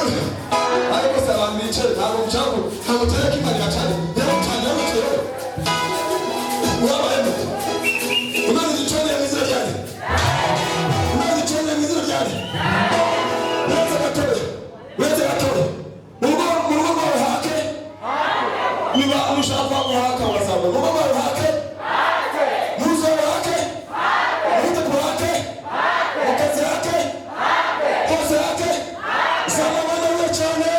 haleluya. Ariko se abantu bicaye ntabwo mucyango ntabwo tujya kimarira cyane rero cyane rero urabaye muto umaze igicone mu izina ryanjye umaze igicone mu izina ryanjye uretse gatore mu rugo rwawe hake niba ushaka guhaka wasanga mu rugo rwawe hake muzo hake urite hake ukazi hake hose hake sana bana we cyane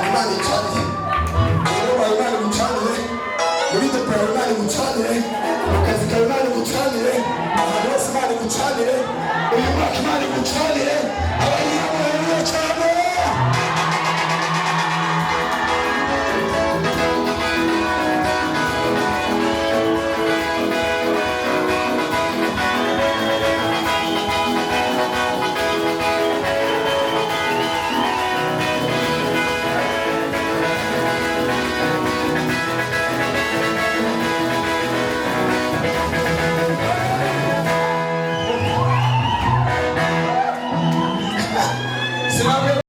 Imani